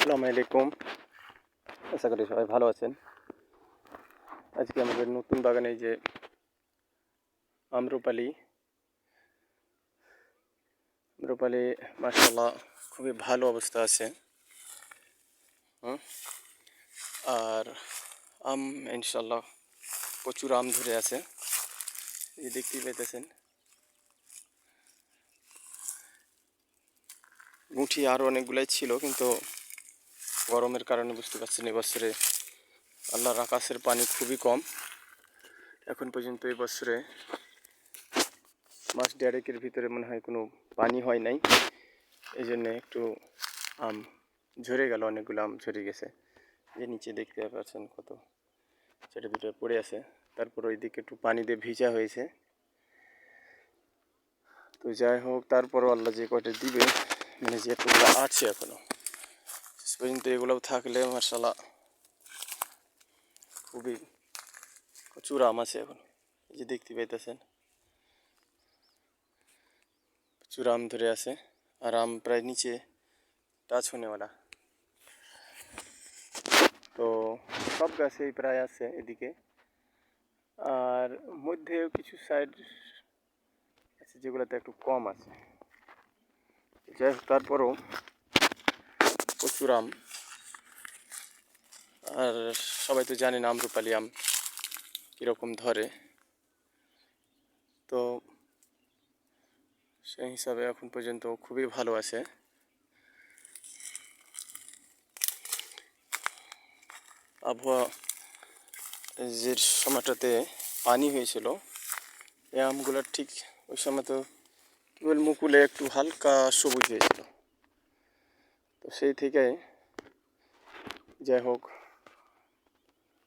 আসসালামু আলাইকুম। আশা করি সবাই ভালো আছেন। আজকে আমাদের নতুন বাগানে যে আম্রপালি মাশাআল্লাহ খুবই ভালো অবস্থা আছে। আর আম ইনশাআল্লাহ প্রচুর আম ধরে আছে, এই দেখতেই পাইতেছেন। মুঠি আরও অনেকগুলাই ছিল, কিন্তু গরমের কারণে বুঝতে পারছেন এবছরে আল্লাহর আকাশের পানি খুবই কম। এখন পর্যন্ত এই বছরে মাস দেড়েকের ভিতরে মনে হয় কোনো পানি হয় নাই, এই জন্যে একটু আম ঝরে গেল, অনেকগুলো আম ঝরে গেছে। যে নিচে দেখতে পাচ্ছেন কত ছোটো ভিতরে পড়ে আছে। তারপর ওই দিকে একটু পানি দিয়ে ভিজা হয়েছে। তো যাই হোক, তারপরও আল্লাহ যে কয়টা দিবে, মানে যেগুলো আছে এখনো শেষ পর্যন্ত, এগুলোও থাকলে মাশাআল্লাহ খুবই প্রচুর আম আছে এখন। এই যে দেখতে পাইতেছেন প্রচুর আম ধরে আছে, আর আম প্রায় নিচে টাচ হনেওয়ালা। তো সব গাছেই প্রায় আছে এদিকে, আর মধ্যেও কিছু সাইড আছে যেগুলোতে একটু কম আছে। যাই হোক, তারপরও প্রচুর আম। আর সবাই তো জানেন আম্রপালি আম কীরকম ধরে, তো সেই হিসাবে এখন পর্যন্ত খুবই ভালো আছে। আবহাওয়া যে সময়টাতে পানি হয়েছিল, এই আমগুলোর ঠিক ওই সময় তো কেবল মুকুলে একটু হালকা সবুজ হয়েছিল। তো সেই থেকে যাই হোক,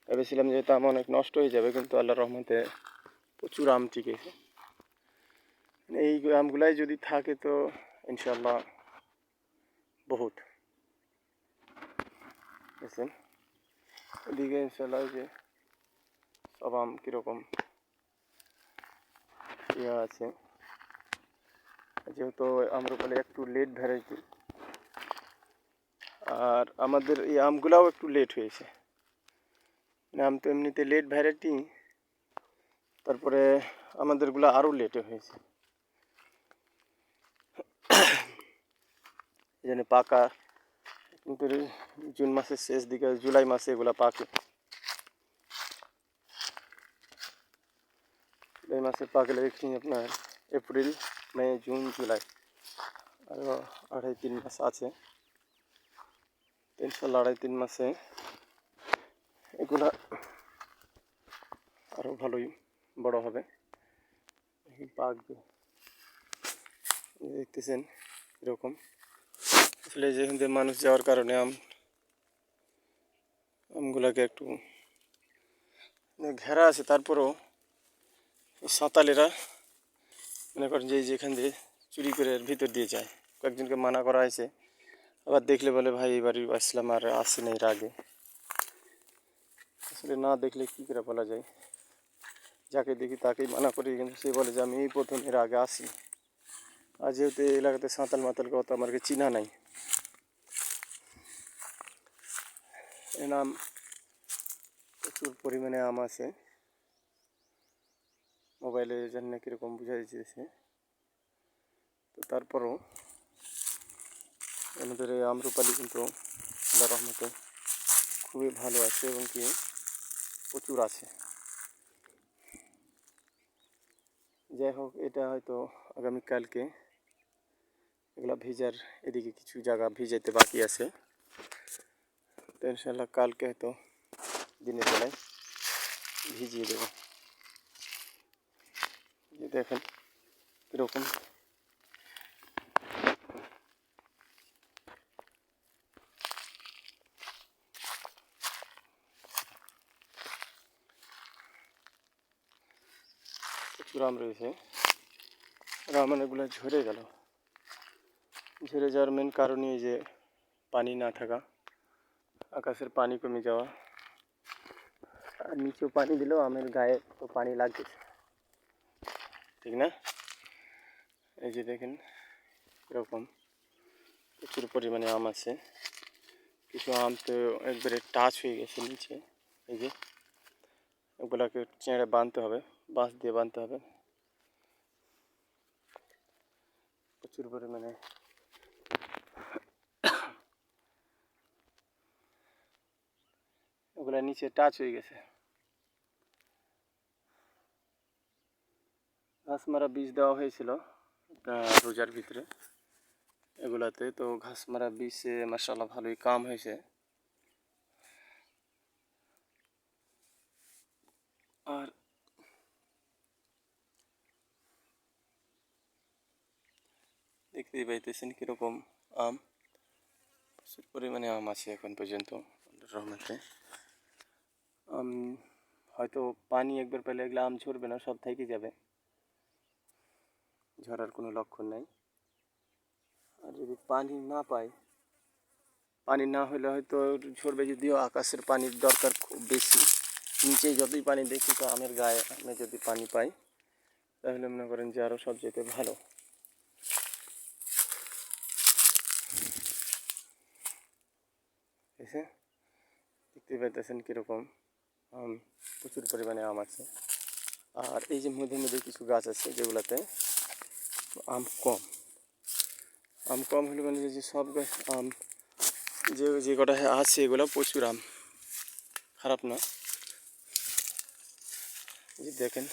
ভেবেছিলাম যে আম অনেক নষ্ট হয়ে যাবে, কিন্তু আল্লাহর রহমতে প্রচুর আম টিকেছে। এই আমগুলাই যদি থাকে তো ইনশাল্লাহ বহুত বুঝছেন। এদিকে ইনশাল্লাহ যে সব আম কীরকম ইয়ে আছে, যেহেতু আম্রপালি একটু লেট ভ্যারাইটি, আর আমাদের এই আমগুলাও একটু লেট হয়েছে। আম তো এমনিতে লেট ভ্যারাইটি, তারপরে আমাদেরগুলো আরও লেটে হয়েছে। এই জন্য পাকা কিন্তু জুন মাসের শেষ দিকে, জুলাই মাসে এগুলো পাকে। জুলাই মাসে পাকলে আপনার এপ্রিল, মে, জুন, জুলাই আরও 2.5-3 মাস আছে। ইনশাল্লাহ 2.5-3 মাসে এগুলা আরও ভালোই বড় হবে, পাকবে। দেখতেছেন এরকম। আসলে যেখান থেকে মানুষ যাওয়ার কারণে আমগুলাকে একটু ঘেরা আছে, তারপরেও সাঁতালেরা মনে করেন যে যেখান দিয়ে চুরি করে ভিতর দিয়ে যায়। কয়েকজনকে মানা করা হয়েছে, আবার দেখলে বলে ভাই এবারই আসলাম, আর আসি না এর আগে। আসলে না দেখলে কী করে বলা যায়, যাকে দেখি তাকেই মানা করি, কিন্তু সে বলে যে আমি এই প্রথম, এর আগে আসি। আর যেহেতু এই এলাকাতে সাঁতাল মাতাল কত আমাকে চিনা নাই, এর নাম প্রচুর পরিমাণে আম আছে। মোবাইলে জানি না কীরকম বোঝা দিয়েছে, তো তারপরও আমাদের এই আম্রপালি কিন্তু আল্লাহর রহমতে খুবই ভালো আছে, এবং কি প্রচুর আছে। যাই হোক, এটা হয়তো আগামীকালকে এগুলো ভিজার, এদিকে কিছু জায়গা ভিজাইতে বাকি আছে, তো ইনশাল্লাহ কালকে হয়তো দিনের বেলায় ভিজিয়ে দেবো। দেখেন কীরকম প্রচুর আম রয়েছে। আম অনেকগুলো ঝরে গেল। ঝরে যাওয়ার মেন কারণই এই যে পানি না থাকা, আকাশের পানি কমে যাওয়া, আর নিচেও পানি দিলেও আমের গায়ে তো পানি লাগতেছে, ঠিক না? এই যে দেখেন এরকম প্রচুর পরিমাণে আম আছে, কিছু আম তো একবারে টাচ হয়ে গেছে নিচে, এই যে ওগুলোকে চেঁড়ে বাঁধতে হবে, বাঁশ দিয়ে বাঁধতে হবে। প্রচুর পরিমাণে ওগুলা নিচে টাচ হয়ে গেছে। ঘাস মারা বীজ দেওয়া হয়েছিল রোজার ভিতরে এগুলাতে, তো ঘাস মারা বীজে মাশাআল্লাহ ভালোই কাম হয়েছে। আর দেখতেই পাইতেছেন কিরকম আম, প্রচুর পরিমাণে আম আছে এখন পর্যন্ত আল্লাহর রহমতে। আম হয়তো পানি একবার পেলে এগুলো আম ঝরবে না, সব থেকে যাবে, ঝরার কোনো লক্ষণ নাই। আর যদি পানি না পাই, পানি না হলে হয়তো ঝরবে, যদিও আকাশের পানির দরকার খুব বেশি। নিচে যতই পানি দেখি তো আমের গায়ে আমি যদি পানি পাই তাহলে মনে করেন যে আরও সব যেতে ভালো। এসে দেখতে পাইতেছেন কীরকম আম, প্রচুর পরিমাণে আম আছে। আর এই যে মধ্যে মধ্যে কিছু গাছ আছে যেগুলোতে আম কম। আম কম হলে মানে যে সব গাছ আম যে কটা আছে এগুলো প্রচুর আম, খারাপ না। যে দেখেন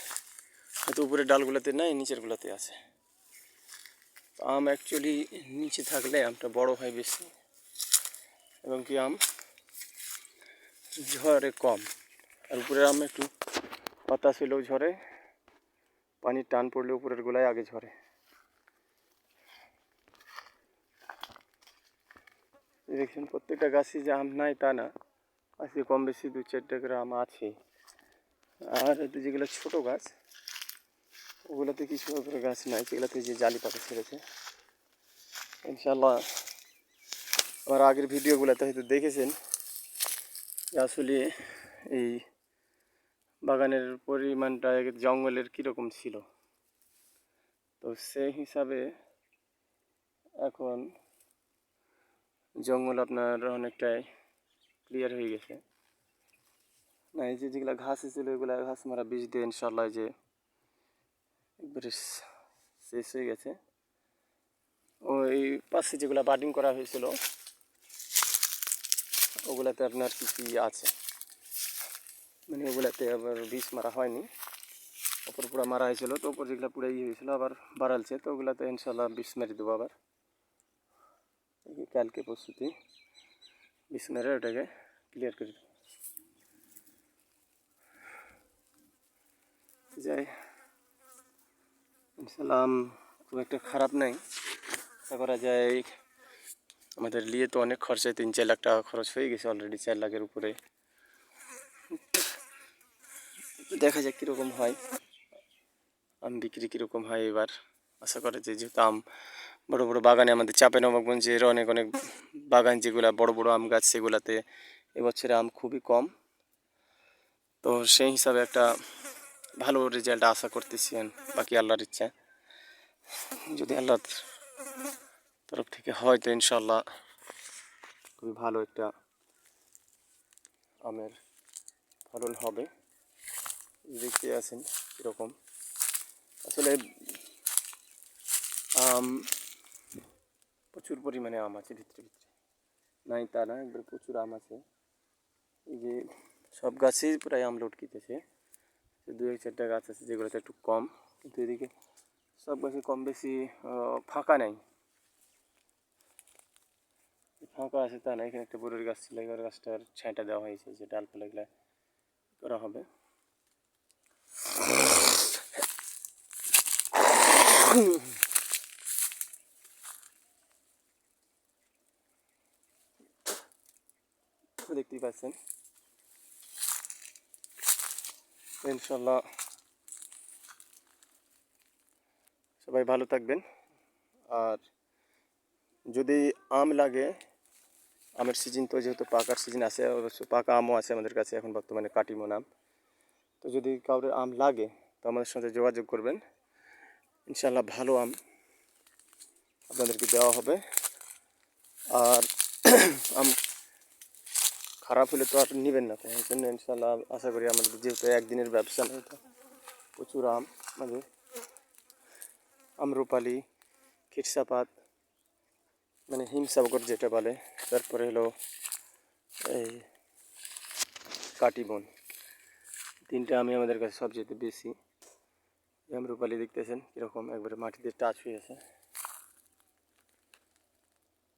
হয়তো উপরের ডালগুলোতে নাই, নিচেরগুলোতে আছে। আম অ্যাকচুয়ালি নিচে থাকলে আমটা বড় হয় বেশি, এবং কি আম ঝরে কম। আর উপরের আম একটু পাতা ছিলেও ঝরে, পানির টান পড়লে উপরের গোলায় আগে ঝরে। দেখছেন প্রত্যেকটা গাছে যে আম নাই তা না, আছে কম বেশি 2-4টা করে আম আছে। আর যেগুলো ছোটো গাছ ওগুলোতে কিছু করে গাছ নাই, সেগুলোতে যে জালি পাতা ছেড়েছে। ইনশাল্লাহ আমার আগের ভিডিওগুলোতে হয়তো দেখেছেন যে আসলে এই বাগানের পরিমাণটা জঙ্গলের কীরকম ছিল। তো সেই হিসাবে এখন জঙ্গল আপনার অনেকটাই ক্লিয়ার হয়ে গেছে। না এই যে যেগুলো ঘাস ছিল এগুলো ঘাস মারা বীজ দিয়ে ইনশাল্লাহ যে একবারে শেষ হয়ে গেছে। ওই পাশে যেগুলো বাডিং করা হয়েছিল ওগুলাতে আপনার কিছুই আছে, মানে ওগুলাতে আবার বীজ মারা হয়নি, ওপর পুরো মারা হয়েছিল। তো ওপর যেগুলো পুরো হয়েছিল আবার বাড়ালছে, তো ওগুলাতে ইনশাল্লাহ বীজ মেরে দেবো আবার কালকে পরশুতে বীজ মেরে ওটাকে ক্লিয়ার করে দেবো। যাই ইনশাল্লাহ খুব একটা খারাপ নাই, আশা করা যায়। আমাদের নিয়ে তো অনেক খরচায় 3-4 লাখ টাকা খরচ হয়ে গেছে অলরেডি, 4 লাখের উপরে। দেখা যাক কীরকম হয়, আম বিক্রি কীরকম হয় এবার। আশা করা যায় যেহেতু আম বড় বড় বাগানে আমাদের চাঁপাইনবাবগঞ্জের অনেক অনেক বাগান যেগুলো বড় বড় আম গাছ সেগুলোতে এবছরে আম খুবই কম। তো সেই হিসাবে একটা ভালো রেজাল্ট আশা করতেছি, বাকি আল্লাহর ইচ্ছা। যদি আল্লাহর তরফ থেকে হয় তো ইনশাল্লাহ খুবই ভালো একটা আমের ফলন হবে। দেখতে আছেন কীরকম আসলে আম প্রচুর পরিমাণে আম আছে ভিতরে ভিতরে, নাই তা না, একবার প্রচুর আম আছে। এই যে সব গাছেই প্রায় আম লটকিতেছে, 2-4টা গাছ আছে যেগুলোতে একটু কম, কিন্তু এদিকে সব গাছে কম বেশি ফাঁকা নেই। ফাঁকা আছে তা না, এখানে একটা বড়ের গাছ ছিল, এবার গাছটার ছাঁটা দেওয়া হয়েছে যে ডালপালাগুলা করা হবে। দেখতেই পাচ্ছেন ইনশাল্লাহ সবাই ভালো থাকবেন। আর যদি আম লাগে, আমের সিজন তো যেহেতু পাকার সিজন আছে, অবশ্য পাকা আমও আছে আমাদের কাছে এখন বর্তমানে, কাটিমন আম। তো যদি কাউরে আম লাগে তো আমাদের সাথে যোগাযোগ করবেন, ইনশাল্লাহ ভালো আম আপনাদেরকে দেওয়া হবে। আর আম খারাপ হলে তো আর নেবেন না, তাই এই জন্য ইনশাল্লাহ আশা করি আমাদের যেহেতু একদিনের ব্যবসা না, এটা প্রচুর আম আমাদের আম্রপালি, খিরসাপাত মানে হিমসাগর যেটা বলে, তারপরে হলো এই কাটিবন, তিনটা আমি আমাদের কাছে সবচেয়ে বেশি। আম্রপালি দেখতেছেন কীরকম একবারে মাটিতে টাচ হয়ে আছে।